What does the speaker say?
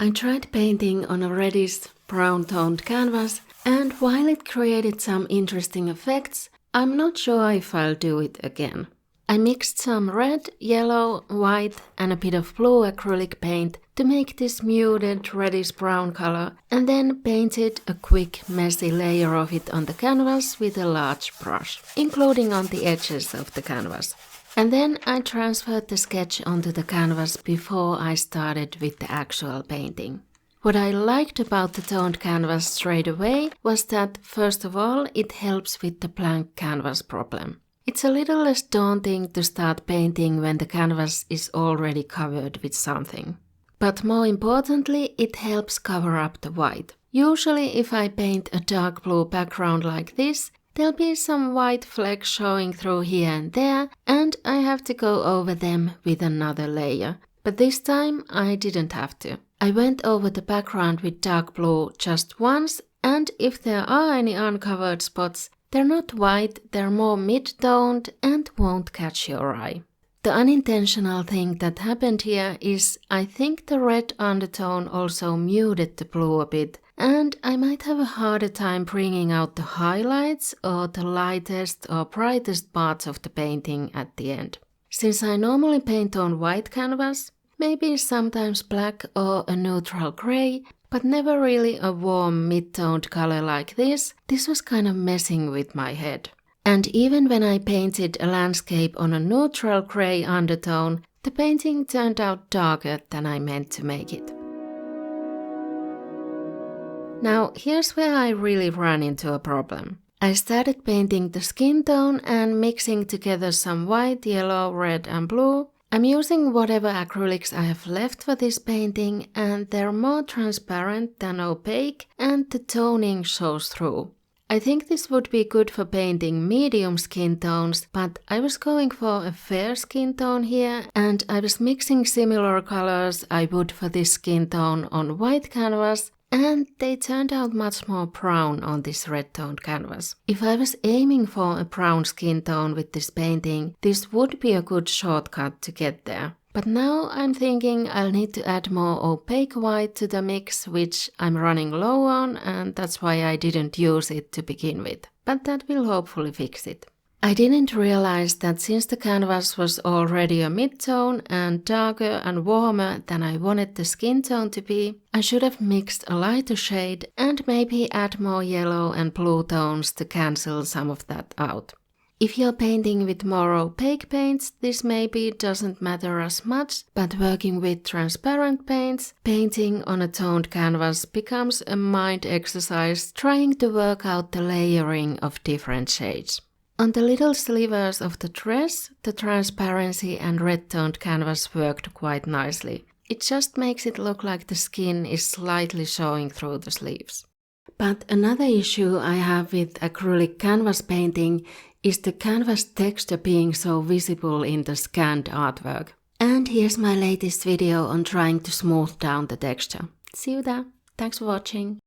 I tried painting on a reddish brown toned canvas, and while it created some interesting effects, I'm not sure if I'll do it again. I mixed some red, yellow, white and a bit of blue acrylic paint to make this muted reddish brown color, and then painted a quick messy layer of it on the canvas with a large brush, including on the edges of the canvas. And then I transferred the sketch onto the canvas before I started with the actual painting. What I liked about the toned canvas straight away was that, first of all, it helps with the blank canvas problem. It's a little less daunting to start painting when the canvas is already covered with something. But more importantly, it helps cover up the white. Usually if I paint a dark blue background like this, there'll be some white flecks showing through here and there, and I have to go over them with another layer. But this time I didn't have to. I went over the background with dark blue just once, and if there are any uncovered spots, they're not white, they're more mid-toned and won't catch your eye. The unintentional thing that happened here is I think the red undertone also muted the blue a bit, and I might have a harder time bringing out the highlights or the lightest or brightest parts of the painting at the end. Since I normally paint on white canvas, maybe sometimes black or a neutral grey, but never really a warm mid-toned color like this was kind of messing with my head. And even when I painted a landscape on a neutral grey undertone, the painting turned out darker than I meant to make it. Now here's where I really ran into a problem. I started painting the skin tone and mixing together some white, yellow, red and blue. I'm using whatever acrylics I have left for this painting, and they're more transparent than opaque and the toning shows through. I think this would be good for painting medium skin tones, but I was going for a fair skin tone here, and I was mixing similar colors I would for this skin tone on white canvas, and they turned out much more brown on this red-toned canvas. If I was aiming for a brown skin tone with this painting, this would be a good shortcut to get there. But now I'm thinking I'll need to add more opaque white to the mix, which I'm running low on, and that's why I didn't use it to begin with. But that will hopefully fix it. I didn't realize that since the canvas was already a mid-tone and darker and warmer than I wanted the skin tone to be, I should have mixed a lighter shade and maybe add more yellow and blue tones to cancel some of that out. If you're painting with more opaque paints, this maybe doesn't matter as much, but working with transparent paints, painting on a toned canvas becomes a mind exercise trying to work out the layering of different shades. On the little slivers of the dress, the transparency and red-toned canvas worked quite nicely. It just makes it look like the skin is slightly showing through the sleeves. But another issue I have with acrylic canvas painting is the canvas texture being so visible in the scanned artwork. And here's my latest video on trying to smooth down the texture. See you there. Thanks for watching.